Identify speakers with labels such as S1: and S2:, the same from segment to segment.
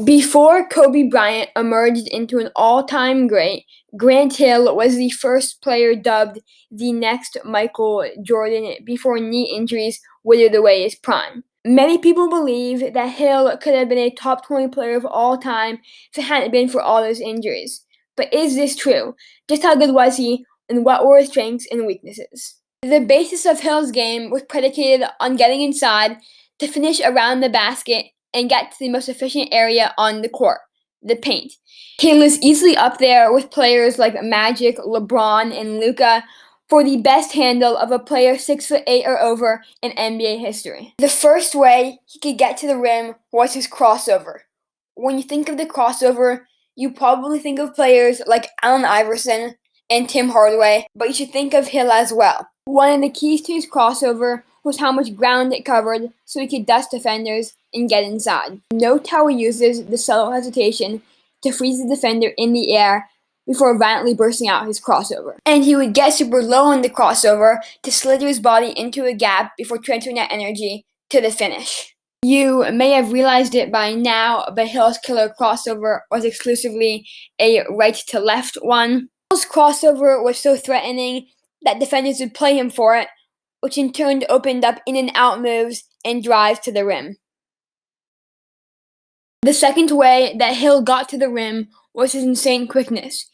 S1: Before Kobe Bryant emerged into an all-time great, Grant Hill was the first player dubbed the next Michael Jordan before knee injuries withered away his prime. Many people believe that Hill could have been a top 20 player of all time if it hadn't been for all those injuries. But is this true? Just how good was he, and what were his strengths and weaknesses? The basis of Hill's game was predicated on getting inside to finish around the basket and get to the most efficient area on the court, the paint. Hill is easily up there with players like Magic, LeBron, and Luka for the best handle of a player 6'8" or over in NBA history. The first way he could get to the rim was his crossover. When you think of the crossover, you probably think of players like Allen Iverson and Tim Hardaway, but you should think of Hill as well. One of the keys to his crossover was how much ground it covered so he could dust defenders and get inside. Note how he uses the subtle hesitation to freeze the defender in the air before violently bursting out his crossover. And he would get super low in the crossover to slither his body into a gap before transferring that energy to the finish. You may have realized it by now, but Hill's killer crossover was exclusively a right-to-left one. Hill's crossover was so threatening that defenders would play him for it, which in turn opened up in-and-out moves and drives to the rim. The second way that Hill got to the rim was his insane quickness.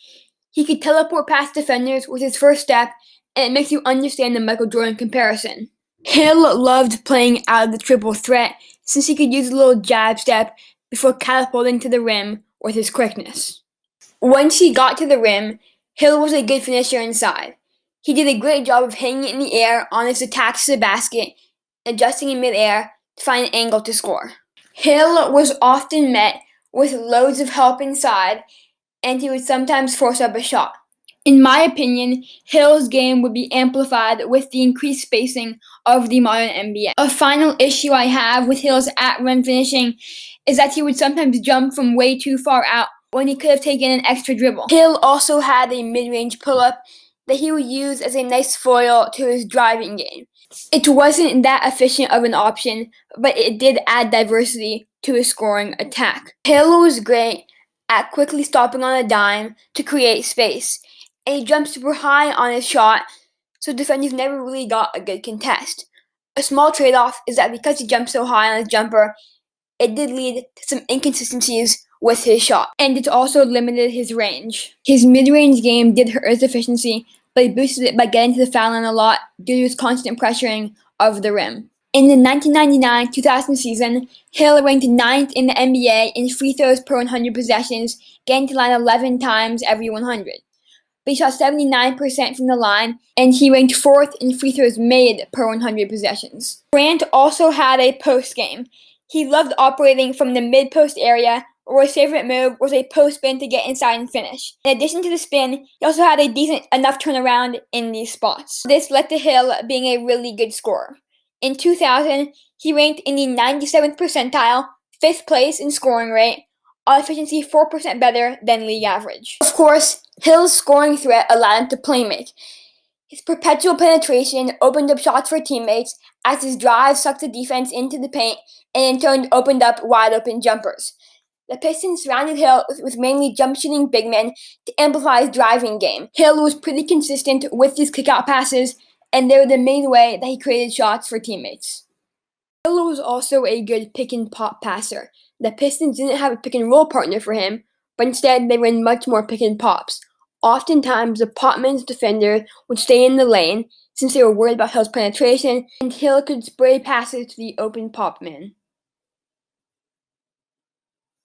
S1: He could teleport past defenders with his first step, and it makes you understand the Michael Jordan comparison. Hill loved playing out of the triple threat since he could use a little jab step before catapulting to the rim with his quickness. Once he got to the rim, Hill was a good finisher inside. He did a great job of hanging in the air on his attacks to the basket, adjusting in midair to find an angle to score. Hill was often met with loads of help inside, and he would sometimes force up a shot. In my opinion, Hill's game would be amplified with the increased spacing of the modern NBA. A final issue I have with Hill's at-rim finishing is that he would sometimes jump from way too far out when he could have taken an extra dribble. Hill also had a mid-range pull-up that he would use as a nice foil to his driving game. It wasn't that efficient of an option, but it did add diversity to his scoring attack. Hill was great at quickly stopping on a dime to create space, and he jumped super high on his shot, so defenders never really got a good contest. A small trade-off is that because he jumped so high on his jumper, it did lead to some inconsistencies with his shot, and it also limited his range. His mid-range game did hurt his efficiency, but he boosted it by getting to the foul line a lot due to his constant pressuring of the rim. In the 1999-2000 season, Hill ranked 9th in the NBA in free throws per 100 possessions, getting to the line 11 times every 100. But he shot 79% from the line, and he ranked 4th in free throws made per 100 possessions. Grant also had a post game. He loved operating from the mid-post area, where his favorite move was a post spin to get inside and finish. In addition to the spin, he also had a decent enough turnaround in these spots. This led to Hill being a really good scorer. In 2000, he ranked in the 97th percentile, 5th place in scoring rate, on efficiency 4% better than league average. Of course, Hill's scoring threat allowed him to playmake. His perpetual penetration opened up shots for teammates as his drive sucked the defense into the paint and in turn opened up wide-open jumpers. The Pistons surrounded Hill with mainly jump-shooting big men to amplify his driving game. Hill was pretty consistent with his kick-out passes, and they were the main way that he created shots for teammates. Hill was also a good pick-and-pop passer. The Pistons didn't have a pick-and-roll partner for him, but instead they ran much more pick-and-pops. Oftentimes, the popman's defender would stay in the lane since they were worried about Hill's penetration, and Hill could spray passes to the open popman.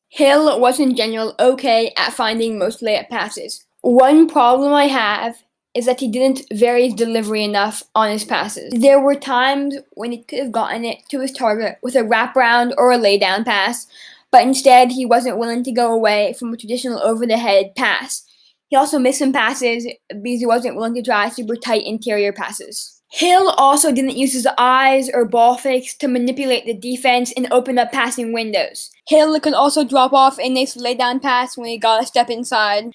S1: Hill was in general okay at finding most layup passes. One problem I have is that he didn't vary his delivery enough on his passes. There were times when he could have gotten it to his target with a wraparound or a laydown pass, but instead he wasn't willing to go away from a traditional over-the-head pass. He also missed some passes because he wasn't willing to try super tight interior passes. Hill also didn't use his eyes or ball fakes to manipulate the defense and open up passing windows. Hill could also drop off a nice laydown pass when he got a step inside.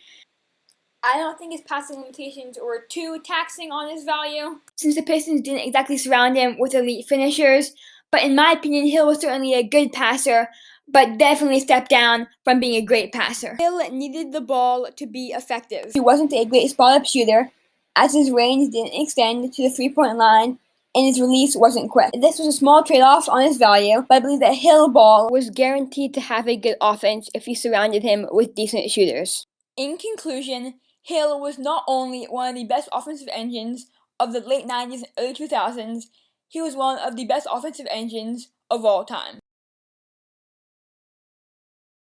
S1: I don't think his passing limitations were too taxing on his value, since the Pistons didn't exactly surround him with elite finishers, but in my opinion, Hill was certainly a good passer, but definitely stepped down from being a great passer. Hill needed the ball to be effective. He wasn't a great spot-up shooter, as his range didn't extend to the three-point line and his release wasn't quick. This was a small trade-off on his value, but I believe that Hill ball was guaranteed to have a good offense if you surrounded him with decent shooters. In conclusion, Hill was not only one of the best offensive engines of the late 90s and early 2000s, he was one of the best offensive engines of all time.